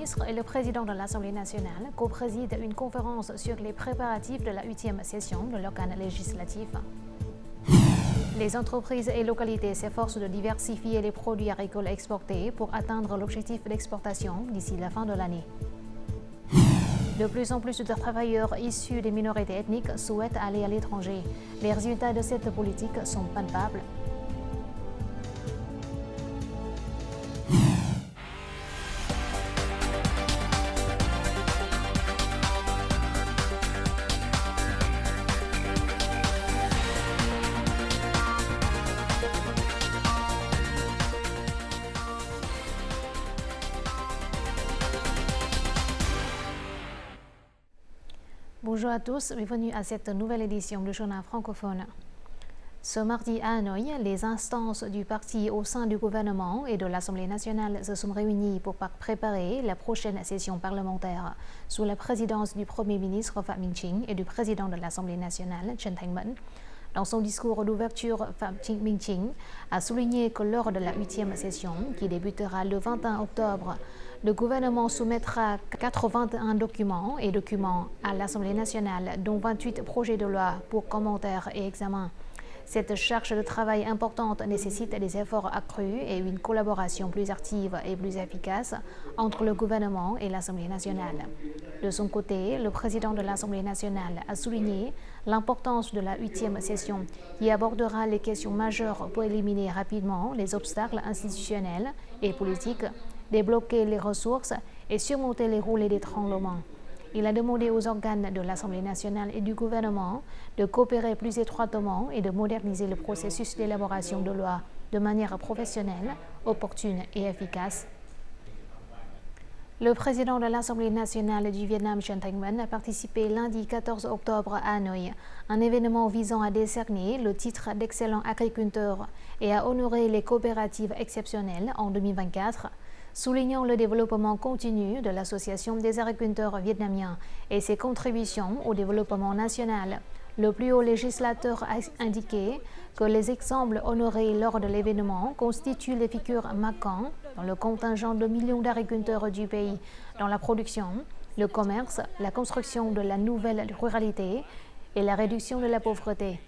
ministre et le président de l'Assemblée nationale co-président une conférence sur les préparatifs de la 8e session de l'organe législatif. Les entreprises et localités s'efforcent de diversifier les produits agricoles exportés pour atteindre l'objectif d'exportation d'ici la fin de l'année. De plus en plus de travailleurs issus des minorités ethniques souhaitent aller à l'étranger. Les résultats de cette politique sont palpables. Bonjour à tous, bienvenue à cette nouvelle édition du journal francophone. Ce mardi à Hanoï, les instances du parti au sein du gouvernement et de l'Assemblée nationale se sont réunies pour préparer la prochaine session parlementaire sous la présidence du Premier ministre Phạm Minh Chính et du président de l'Assemblée nationale Trần Thanh Mẫn. Dans son discours d'ouverture, Phạm Minh Chính a souligné que lors de la 8e session, qui débutera le 21 octobre, le gouvernement soumettra 81 documents à l'Assemblée nationale, dont 28 projets de loi pour commentaires et examen. Cette charge de travail importante nécessite des efforts accrus et une collaboration plus active et plus efficace entre le gouvernement et l'Assemblée nationale. De son côté, le président de l'Assemblée nationale a souligné l'importance de la 8e session qui abordera les questions majeures pour éliminer rapidement les obstacles institutionnels et politiques, débloquer les ressources et surmonter les roulées d'étranglement. Il a demandé aux organes de l'Assemblée nationale et du gouvernement de coopérer plus étroitement et de moderniser le processus d'élaboration de lois de manière professionnelle, opportune et efficace. Le président de l'Assemblée nationale du Vietnam, Trần Thanh Mẫn, a participé lundi 14 octobre à Hanoï, un événement visant à décerner le titre d'excellent agriculteur et à honorer les coopératives exceptionnelles en 2024. Soulignant le développement continu de l'Association des agriculteurs vietnamiens et ses contributions au développement national, le plus haut législateur a indiqué que les exemples honorés lors de l'événement constituent les figures marquantes dans le contingent de millions d'agriculteurs du pays dans la production, le commerce, la construction de la nouvelle ruralité et la réduction de la pauvreté.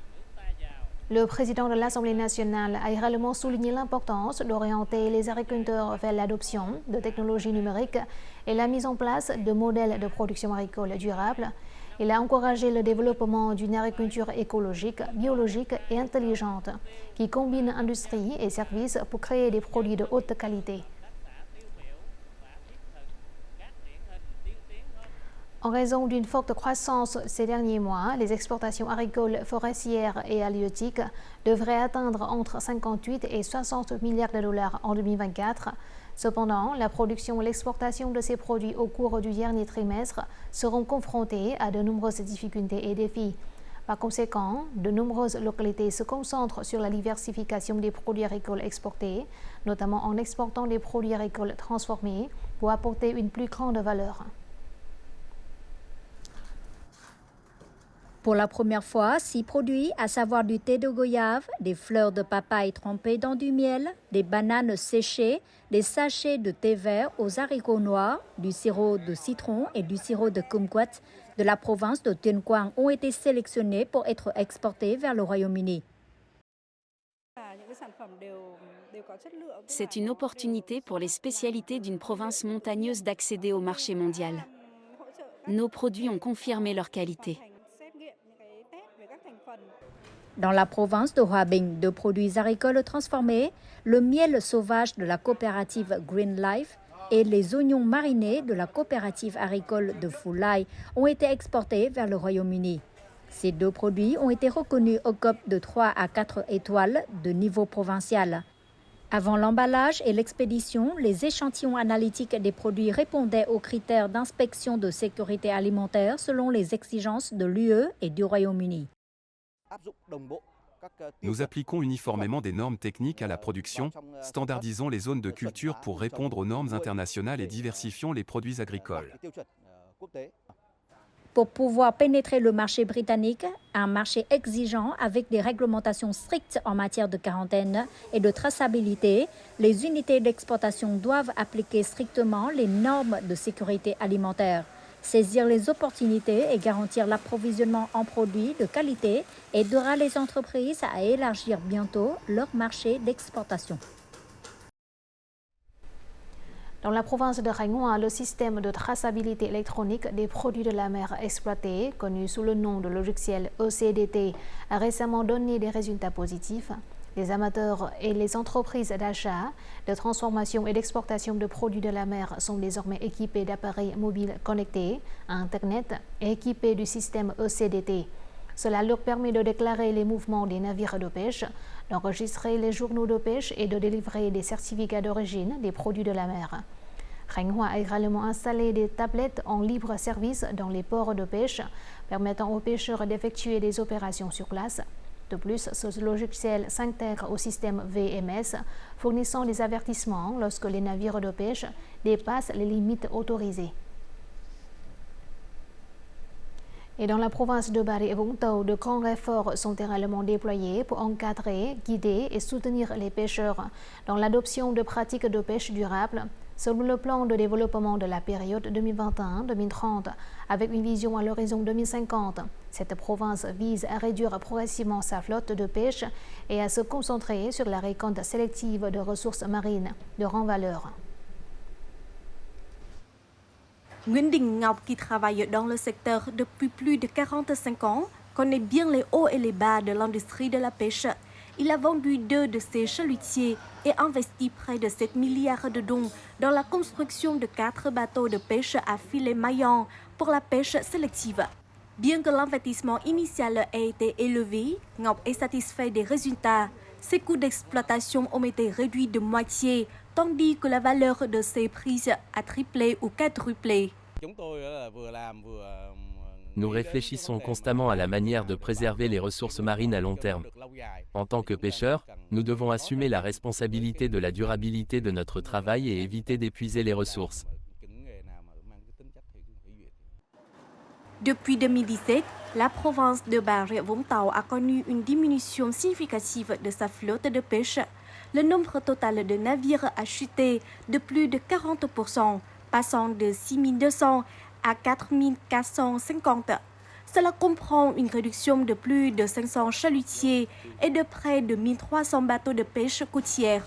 Le président de l'Assemblée nationale a également souligné l'importance d'orienter les agriculteurs vers l'adoption de technologies numériques et la mise en place de modèles de production agricole durable. Il a encouragé le développement d'une agriculture écologique, biologique et intelligente qui combine industrie et services pour créer des produits de haute qualité. En raison d'une forte croissance ces derniers mois, les exportations agricoles, forestières et halieutiques devraient atteindre entre 58 et 60 milliards de dollars en 2024. Cependant, la production et l'exportation de ces produits au cours du dernier trimestre seront confrontées à de nombreuses difficultés et défis. Par conséquent, de nombreuses localités se concentrent sur la diversification des produits agricoles exportés, notamment en exportant des produits agricoles transformés pour apporter une plus grande valeur. Pour la première fois, 6 produits, à savoir du thé de goyave, des fleurs de papaye trempées dans du miel, des bananes séchées, des sachets de thé vert aux haricots noirs, du sirop de citron et du sirop de kumquat de la province de Tuyên Quang ont été sélectionnés pour être exportés vers le Royaume-Uni. C'est une opportunité pour les spécialités d'une province montagneuse d'accéder au marché mondial. Nos produits ont confirmé leur qualité. Dans la province de Hòa Bình, de produits agricoles transformés, le miel sauvage de la coopérative Green Life et les oignons marinés de la coopérative agricole de Phú Lai ont été exportés vers le Royaume-Uni. Ces 2 produits ont été reconnus au COP de 3 à 4 étoiles de niveau provincial. Avant l'emballage et l'expédition, les échantillons analytiques des produits répondaient aux critères d'inspection de sécurité alimentaire selon les exigences de l'UE et du Royaume-Uni. Nous appliquons uniformément des normes techniques à la production, standardisons les zones de culture pour répondre aux normes internationales et diversifions les produits agricoles. Pour pouvoir pénétrer le marché britannique, un marché exigeant avec des réglementations strictes en matière de quarantaine et de traçabilité, les unités d'exportation doivent appliquer strictement les normes de sécurité alimentaire. Saisir les opportunités et garantir l'approvisionnement en produits de qualité aidera les entreprises à élargir bientôt leur marché d'exportation. Dans la province de Rhénhua, le système de traçabilité électronique des produits de la mer exploités, connu sous le nom de logiciel ECDT, a récemment donné des résultats positifs. Les amateurs et les entreprises d'achat, de transformation et d'exportation de produits de la mer sont désormais équipés d'appareils mobiles connectés à Internet et équipés du système ECDT. Cela leur permet de déclarer les mouvements des navires de pêche, d'enregistrer les journaux de pêche et de délivrer des certificats d'origine des produits de la mer. Rhénhua a également installé des tablettes en libre service dans les ports de pêche, permettant aux pêcheurs d'effectuer des opérations sur place. De plus, ce logiciel s'intègre au système VMS, fournissant des avertissements lorsque les navires de pêche dépassent les limites autorisées. Et dans la province de Bà Rịa Vũng Tàu, de grands efforts sont également déployés pour encadrer, guider et soutenir les pêcheurs dans l'adoption de pratiques de pêche durable, selon le plan de développement de la période 2021-2030, avec une vision à l'horizon 2050. Cette province vise à réduire progressivement sa flotte de pêche et à se concentrer sur la récolte sélective de ressources marines de grande valeur. Nguyễn Đình Ngọc, qui travaille dans le secteur depuis plus de 45 ans, connaît bien les hauts et les bas de l'industrie de la pêche. Il a vendu 2 de ses chalutiers et investi près de 7 milliards de dons dans la construction de 4 bateaux de pêche à filet maillant pour la pêche sélective. Bien que l'investissement initial ait été élevé, Ngọc est satisfait des résultats. Ses coûts d'exploitation ont été réduits de moitié, tandis que la valeur de ses prises a triplé ou quadruplé. Nous réfléchissons constamment à la manière de préserver les ressources marines à long terme. En tant que pêcheurs, nous devons assumer la responsabilité de la durabilité de notre travail et éviter d'épuiser les ressources. Depuis 2017, la province de Bà Rịa Vũng Tàu a connu une diminution significative de sa flotte de pêche. Le nombre total de navires a chuté de plus de 40%, passant de 6200 à 4450. Cela comprend une réduction de plus de 500 chalutiers et de près de 1300 bateaux de pêche côtière.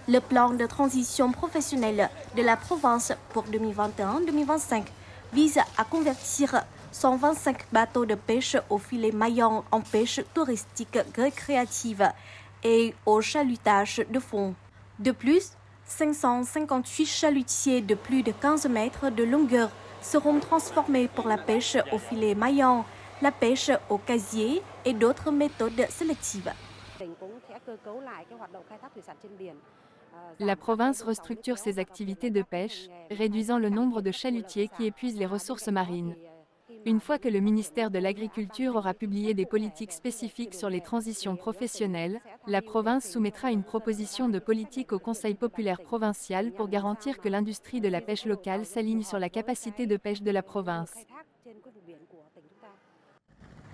Le plan de transition professionnelle de la province pour 2021-2025 vise à convertir 125 bateaux de pêche au filet maillant en pêche touristique récréative et au chalutage de fond. De plus, 558 chalutiers de plus de 15 mètres de longueur seront transformés pour la pêche au filet maillant, la pêche au casier et d'autres méthodes sélectives. La province restructure ses activités de pêche, réduisant le nombre de chalutiers qui épuisent les ressources marines. Une fois que le ministère de l'Agriculture aura publié des politiques spécifiques sur les transitions professionnelles, la province soumettra une proposition de politique au Conseil populaire provincial pour garantir que l'industrie de la pêche locale s'aligne sur la capacité de pêche de la province.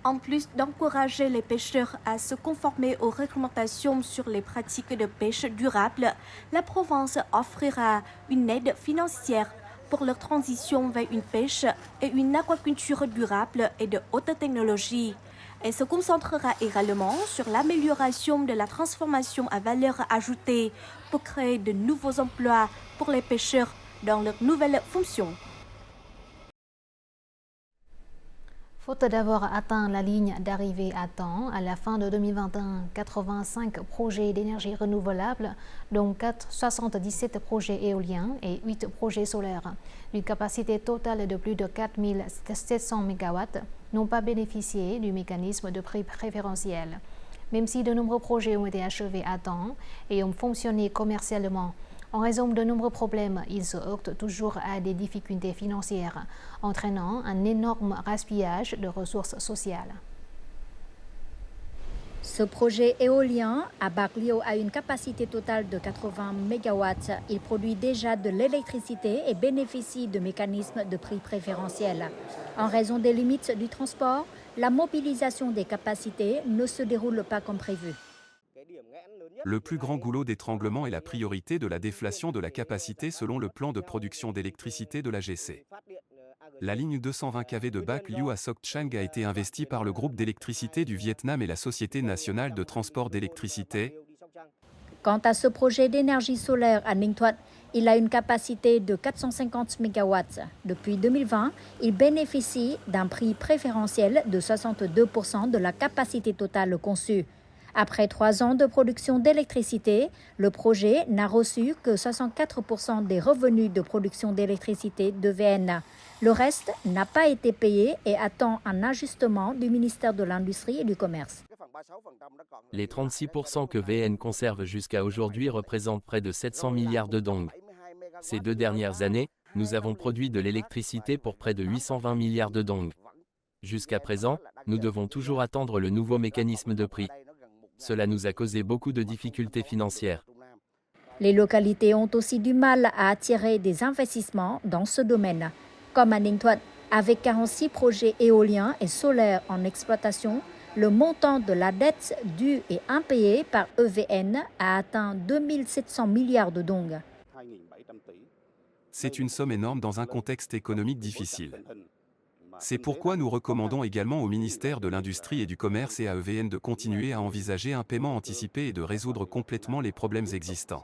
En plus d'encourager les pêcheurs à se conformer aux réglementations sur les pratiques de pêche durable, la province offrira une aide financière pour leur transition vers une pêche et une aquaculture durable et de haute technologie. Elle se concentrera également sur l'amélioration de la transformation à valeur ajoutée pour créer de nouveaux emplois pour les pêcheurs dans leurs nouvelles fonctions. Faute d'avoir atteint la ligne d'arrivée à temps, à la fin de 2021, 85 projets d'énergie renouvelable, dont 77 projets éoliens et 8 projets solaires, d'une capacité totale de plus de 4700 MW, n'ont pas bénéficié du mécanisme de prix préférentiel. Même si de nombreux projets ont été achevés à temps et ont fonctionné commercialement, en raison de nombreux problèmes, ils se heurtent toujours à des difficultés financières, entraînant un énorme gaspillage de ressources sociales. Ce projet éolien à Baglio a une capacité totale de 80 MW. Il produit déjà de l'électricité et bénéficie de mécanismes de prix préférentiels. En raison des limites du transport, la mobilisation des capacités ne se déroule pas comme prévu. Le plus grand goulot d'étranglement est la priorité de la déflation de la capacité selon le plan de production d'électricité de l'AGC. La ligne 220 kV de Bac Liu à Soc Trang a été investie par le groupe d'électricité du Vietnam et la Société nationale de transport d'électricité. Quant à ce projet d'énergie solaire à Ninh Thuận, il a une capacité de 450 MW. Depuis 2020, il bénéficie d'un prix préférentiel de 62% de la capacité totale conçue. Après 3 ans de production d'électricité, le projet n'a reçu que 64% des revenus de production d'électricité de VN. Le reste n'a pas été payé et attend un ajustement du ministère de l'Industrie et du Commerce. Les 36% que VN conserve jusqu'à aujourd'hui représentent près de 700 milliards de dong. Ces 2 dernières années, nous avons produit de l'électricité pour près de 820 milliards de dong. Jusqu'à présent, nous devons toujours attendre le nouveau mécanisme de prix. Cela nous a causé beaucoup de difficultés financières. Les localités ont aussi du mal à attirer des investissements dans ce domaine. Comme à Ninh Thuận, avec 46 projets éoliens et solaires en exploitation, le montant de la dette due et impayée par EVN a atteint 2700 milliards de dong. C'est une somme énorme dans un contexte économique difficile. C'est pourquoi nous recommandons également au ministère de l'Industrie et du Commerce et à EVN de continuer à envisager un paiement anticipé et de résoudre complètement les problèmes existants.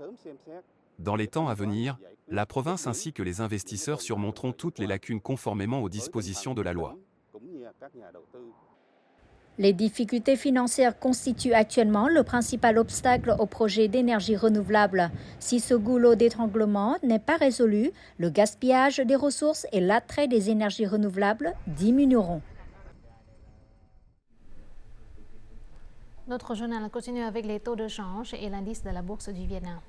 Dans les temps à venir, la province ainsi que les investisseurs surmonteront toutes les lacunes conformément aux dispositions de la loi. Les difficultés financières constituent actuellement le principal obstacle au projet d'énergie renouvelable. Si ce goulot d'étranglement n'est pas résolu, le gaspillage des ressources et l'attrait des énergies renouvelables diminueront. Notre journal continue avec les taux de change et l'indice de la bourse du Vietnam.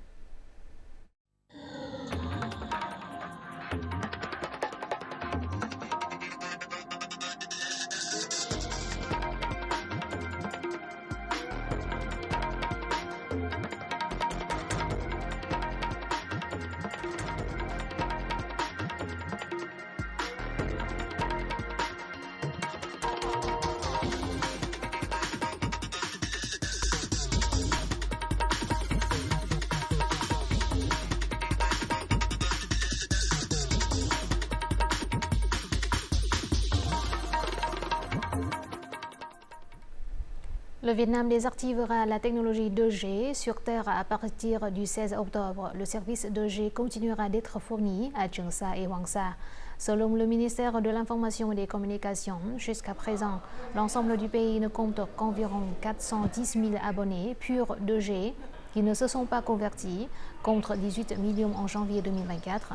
Le Vietnam désactivera la technologie 2G sur Terre à partir du 16 octobre. Le service 2G continuera d'être fourni à Trường Sa et Hoàng Sa. Selon le ministère de l'Information et des Communications, jusqu'à présent, l'ensemble du pays ne compte qu'environ 410 000 abonnés purs 2G qui ne se sont pas convertis, contre 18 millions en janvier 2024.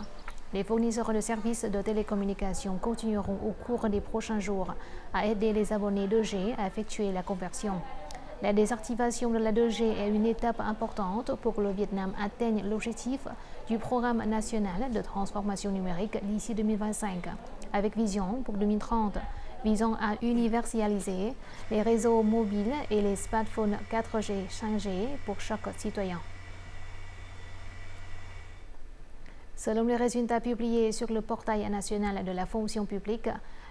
Les fournisseurs de services de télécommunications continueront au cours des prochains jours à aider les abonnés 2G à effectuer la conversion. La désactivation de la 2G est une étape importante pour que le Vietnam atteigne l'objectif du programme national de transformation numérique d'ici 2025, avec vision pour 2030, visant à universaliser les réseaux mobiles et les smartphones 4G, 5G pour chaque citoyen. Selon les résultats publiés sur le portail national de la fonction publique,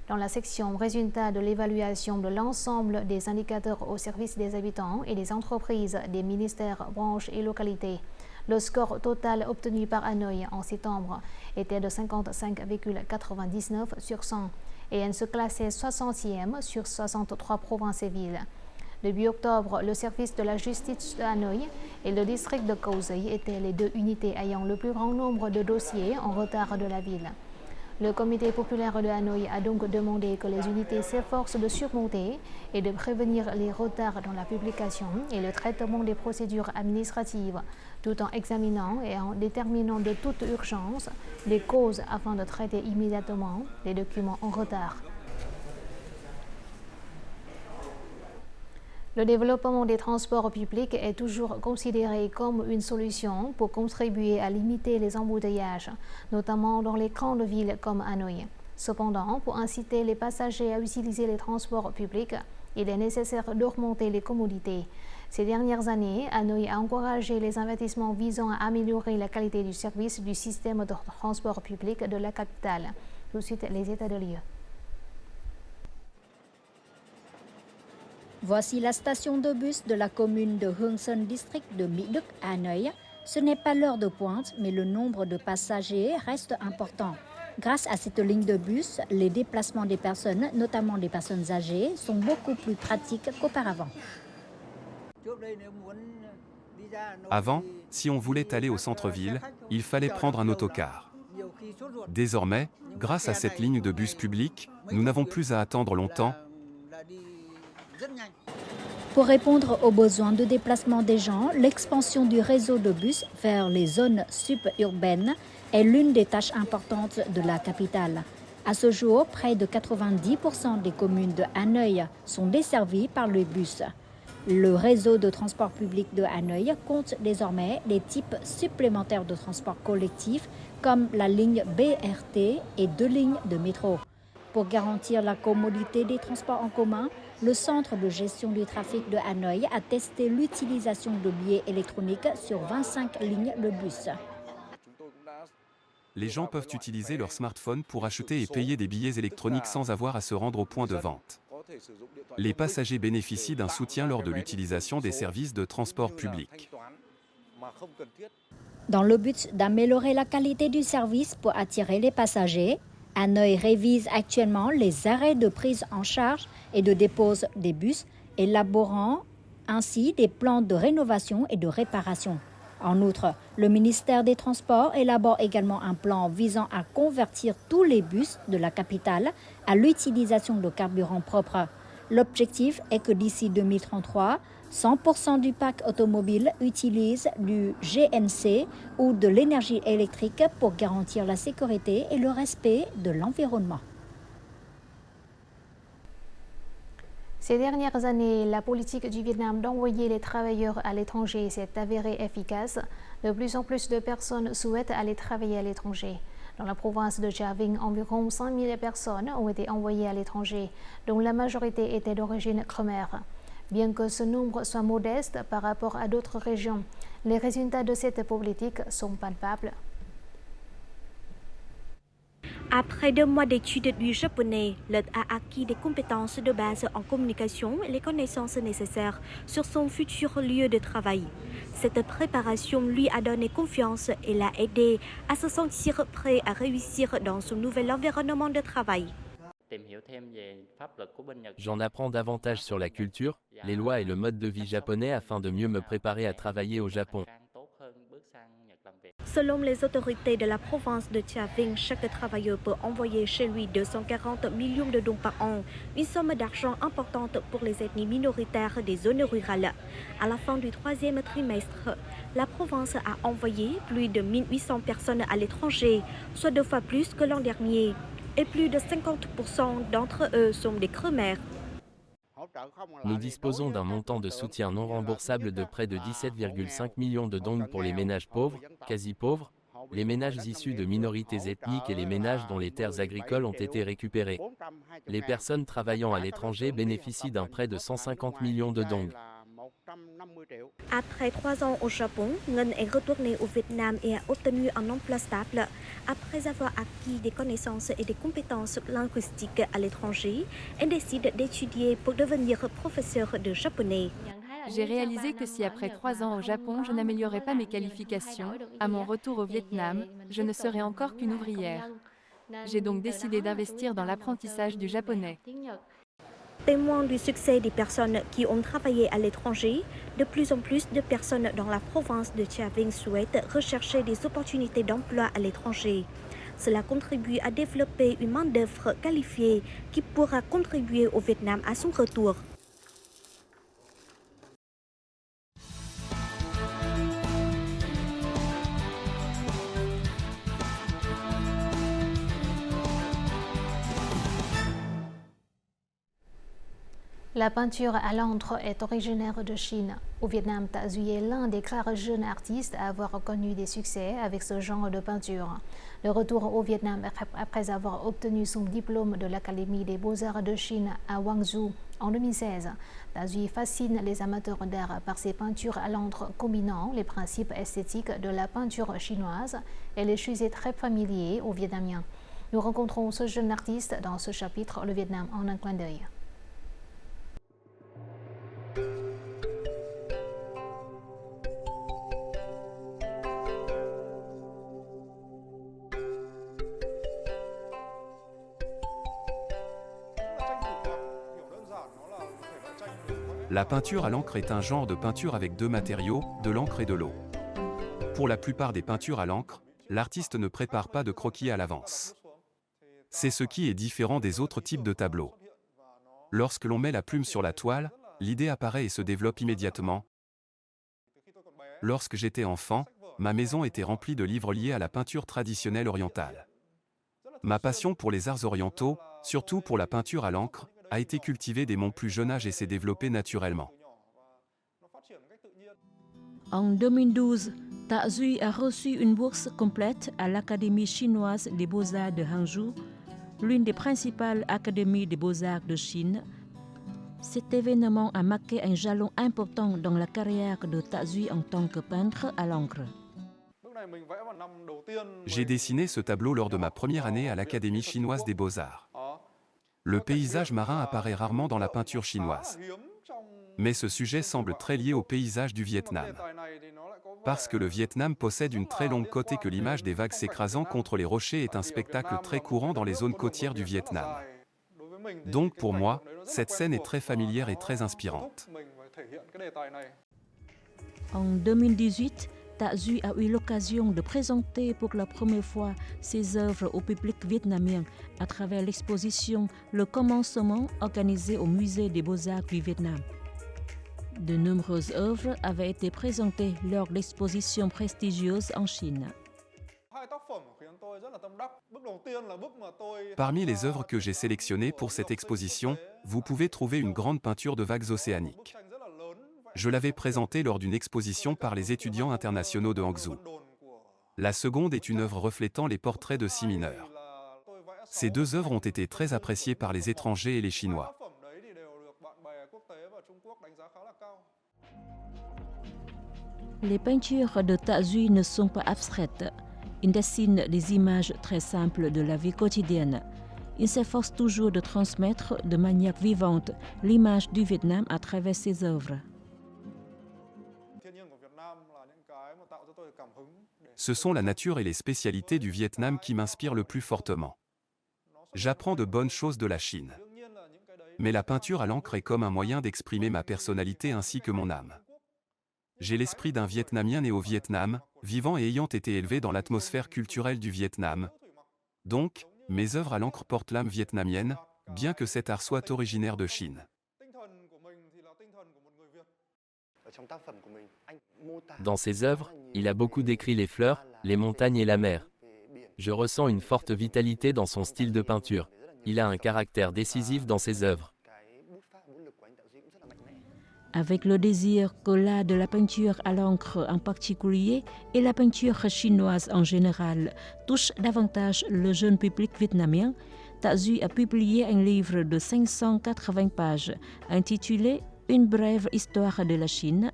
dans la section résultats de l'évaluation de l'ensemble des indicateurs au service des habitants et des entreprises, des ministères, branches et localités, le score total obtenu par Hanoï en septembre était de 55,99 sur 100 et elle se classait 60e sur 63 provinces et villes. Début octobre, le service de la justice de Hanoï et le district de Cầu Giấy étaient les deux unités ayant le plus grand nombre de dossiers en retard de la ville. Le comité populaire de Hanoï a donc demandé que les unités s'efforcent de surmonter et de prévenir les retards dans la publication et le traitement des procédures administratives, tout en examinant et en déterminant de toute urgence les causes afin de traiter immédiatement les documents en retard. Le développement des transports publics est toujours considéré comme une solution pour contribuer à limiter les embouteillages, notamment dans les grandes villes comme Hanoï. Cependant, pour inciter les passagers à utiliser les transports publics, il est nécessaire d'augmenter les commodités. Ces dernières années, Hanoï a encouragé les investissements visant à améliorer la qualité du service du système de transport public de la capitale. Tout de suite, les états de lieu. Voici la station de bus de la commune de Hương Sơn District de Mỹ Đức, à Hanoï. Ce n'est pas l'heure de pointe, mais le nombre de passagers reste important. Grâce à cette ligne de bus, les déplacements des personnes, notamment des personnes âgées, sont beaucoup plus pratiques qu'auparavant. Avant, si on voulait aller au centre-ville, il fallait prendre un autocar. Désormais, grâce à cette ligne de bus public, nous n'avons plus à attendre longtemps. Pour répondre aux besoins de déplacement des gens, l'expansion du réseau de bus vers les zones suburbaines est l'une des tâches importantes de la capitale. À ce jour, près de 90% des communes de Hanoï sont desservies par les bus. Le réseau de transport public de Hanoï compte désormais des types supplémentaires de transport collectif comme la ligne BRT et 2 lignes de métro. Pour garantir la commodité des transports en commun, le Centre de gestion du trafic de Hanoï a testé l'utilisation de billets électroniques sur 25 lignes de bus. Les gens peuvent utiliser leur smartphone pour acheter et payer des billets électroniques sans avoir à se rendre au point de vente. Les passagers bénéficient d'un soutien lors de l'utilisation des services de transport public. Dans le but d'améliorer la qualité du service pour attirer les passagers, Hanoï révise actuellement les arrêts de prise en charge et de dépose des bus, élaborant ainsi des plans de rénovation et de réparation. En outre, le ministère des Transports élabore également un plan visant à convertir tous les bus de la capitale à l'utilisation de carburant propre. L'objectif est que d'ici 2033, 100% du parc automobile utilise du GNC ou de l'énergie électrique pour garantir la sécurité et le respect de l'environnement. Ces dernières années, la politique du Vietnam d'envoyer les travailleurs à l'étranger s'est avérée efficace. De plus en plus de personnes souhaitent aller travailler à l'étranger. Dans la province de Gia Vinh, environ 100 000 personnes ont été envoyées à l'étranger, dont la majorité était d'origine khmer. Bien que ce nombre soit modeste par rapport à d'autres régions, les résultats de cette politique sont palpables. Après 2 mois d'études du japonais, Lud a acquis des compétences de base en communication et les connaissances nécessaires sur son futur lieu de travail. Cette préparation lui a donné confiance et l'a aidé à se sentir prêt à réussir dans son nouvel environnement de travail. J'en apprends davantage sur la culture, les lois et le mode de vie japonais afin de mieux me préparer à travailler au Japon. Selon les autorités de la province de Gia Vinh, chaque travailleur peut envoyer chez lui 240 millions de dong par an, une somme d'argent importante pour les ethnies minoritaires des zones rurales. À la fin du 3e trimestre, la province a envoyé plus de 1800 personnes à l'étranger, soit 2 fois plus que l'an dernier. Et plus de 50% d'entre eux sont des Khmer. Nous disposons d'un montant de soutien non remboursable de près de 17,5 millions de dong pour les ménages pauvres, quasi pauvres, les ménages issus de minorités ethniques et les ménages dont les terres agricoles ont été récupérées. Les personnes travaillant à l'étranger bénéficient d'un prêt de 150 millions de dong. Après 3 ans au Japon, Ngân est retournée au Vietnam et a obtenu un emploi stable. Après avoir acquis des connaissances et des compétences linguistiques à l'étranger, elle décide d'étudier pour devenir professeure de japonais. J'ai réalisé que si après 3 ans au Japon, je n'améliorais pas mes qualifications, à mon retour au Vietnam, je ne serais encore qu'une ouvrière. J'ai donc décidé d'investir dans l'apprentissage du japonais. Témoin du succès des personnes qui ont travaillé à l'étranger, de plus en plus de personnes dans la province de Gia Vinh souhaitent rechercher des opportunités d'emploi à l'étranger. Cela contribue à développer une main-d'œuvre qualifiée qui pourra contribuer au Vietnam à son retour. La peinture à l'encre est originaire de Chine. Au Vietnam, Ta Duy est l'un des rares jeunes artistes à avoir connu des succès avec ce genre de peinture. Le retour au Vietnam après avoir obtenu son diplôme de l'Académie des Beaux-Arts de Chine à Guangzhou en 2016. Ta Duy fascine les amateurs d'art par ses peintures à l'encre combinant les principes esthétiques de la peinture chinoise et les sujets très familiers aux Vietnamiens. Nous rencontrons ce jeune artiste dans ce chapitre Le Vietnam en un clin d'œil. La peinture à l'encre est un genre de peinture avec deux matériaux, de l'encre et de l'eau. Pour la plupart des peintures à l'encre, l'artiste ne prépare pas de croquis à l'avance. C'est ce qui est différent des autres types de tableaux. Lorsque l'on met la plume sur la toile, l'idée apparaît et se développe immédiatement. Lorsque j'étais enfant, ma maison était remplie de livres liés à la peinture traditionnelle orientale. Ma passion pour les arts orientaux, surtout pour la peinture à l'encre, a été cultivée dès mon plus jeune âge et s'est développée naturellement. En 2012, Ta Duy a reçu une bourse complète à l'Académie chinoise des Beaux-Arts de Hangzhou, l'une des principales académies des Beaux-Arts de Chine. Cet événement a marqué un jalon important dans la carrière de Ta Duy en tant que peintre à l'encre. J'ai dessiné ce tableau lors de ma première année à l'Académie chinoise des Beaux-Arts. Le paysage marin apparaît rarement dans la peinture chinoise. Mais ce sujet semble très lié au paysage du Vietnam. Parce que le Vietnam possède une très longue côte et que l'image des vagues s'écrasant contre les rochers est un spectacle très courant dans les zones côtières du Vietnam. Donc pour moi, cette scène est très familière et très inspirante. En 2018, Ta Duy a eu l'occasion de présenter pour la première fois ses œuvres au public vietnamien à travers l'exposition Le Commencement organisée au Musée des Beaux-Arts du Vietnam. De nombreuses œuvres avaient été présentées lors d'expositions prestigieuses en Chine. Parmi les œuvres que j'ai sélectionnées pour cette exposition, vous pouvez trouver une grande peinture de vagues océaniques. Je l'avais présentée lors d'une exposition par les étudiants internationaux de Hangzhou. La seconde est une œuvre reflétant les portraits de six mineurs. Ces deux œuvres ont été très appréciées par les étrangers et les Chinois. Les peintures de Ta Duy ne sont pas abstraites. Il dessine des images très simples de la vie quotidienne. Il s'efforce toujours de transmettre de manière vivante l'image du Vietnam à travers ses œuvres. Ce sont la nature et les spécialités du Vietnam qui m'inspirent le plus fortement. J'apprends de bonnes choses de la Chine. Mais la peinture à l'encre est comme un moyen d'exprimer ma personnalité ainsi que mon âme. J'ai l'esprit d'un Vietnamien né au Vietnam, vivant et ayant été élevé dans l'atmosphère culturelle du Vietnam. Donc, mes œuvres à l'encre portent l'âme vietnamienne, bien que cet art soit originaire de Chine. Dans ses œuvres, il a beaucoup décrit les fleurs, les montagnes et la mer. Je ressens une forte vitalité dans son style de peinture. Il a un caractère décisif dans ses œuvres. Avec le désir que l'art de la peinture à l'encre en particulier et la peinture chinoise en général touche davantage le jeune public vietnamien, Ta Duy a publié un livre de 580 pages intitulé « Une brève histoire de la Chine ».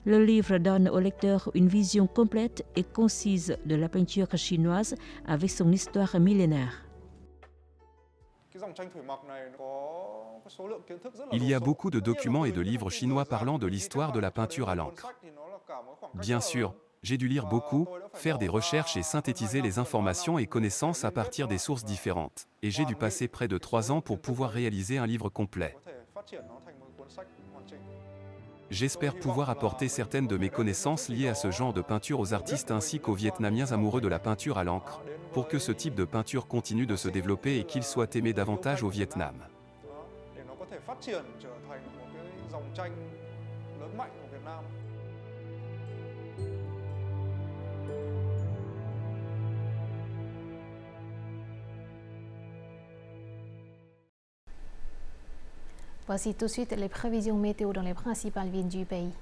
Le livre donne au lecteur une vision complète et concise de la peinture chinoise avec son histoire millénaire. Il y a beaucoup de documents et de livres chinois parlant de l'histoire de la peinture à l'encre. Bien sûr, j'ai dû lire beaucoup, faire des recherches et synthétiser les informations et connaissances à partir des sources différentes. Et j'ai dû passer près de 3 ans pour pouvoir réaliser un livre complet. J'espère pouvoir apporter certaines de mes connaissances liées à ce genre de peinture aux artistes ainsi qu'aux Vietnamiens amoureux de la peinture à l'encre, pour que ce type de peinture continue de se développer et qu'il soit aimé davantage au Vietnam. Voici tout de suite les prévisions météo dans les principales villes du pays.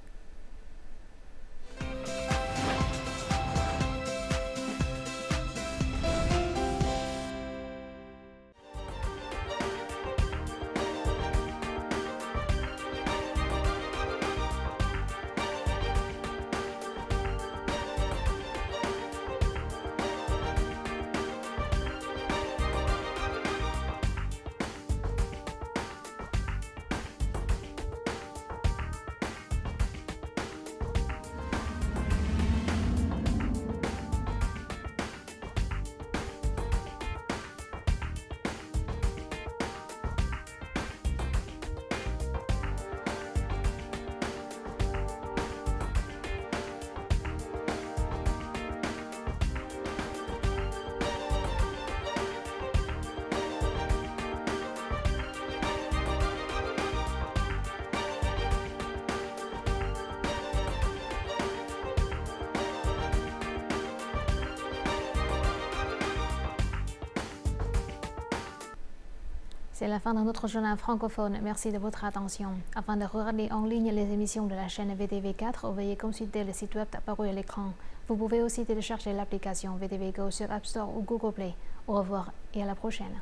C'est la fin de notre journal francophone. Merci de votre attention. Afin de regarder en ligne les émissions de la chaîne VTV4, veuillez consulter le site web apparu à l'écran. Vous pouvez aussi télécharger l'application VTV Go sur App Store ou Google Play. Au revoir et à la prochaine.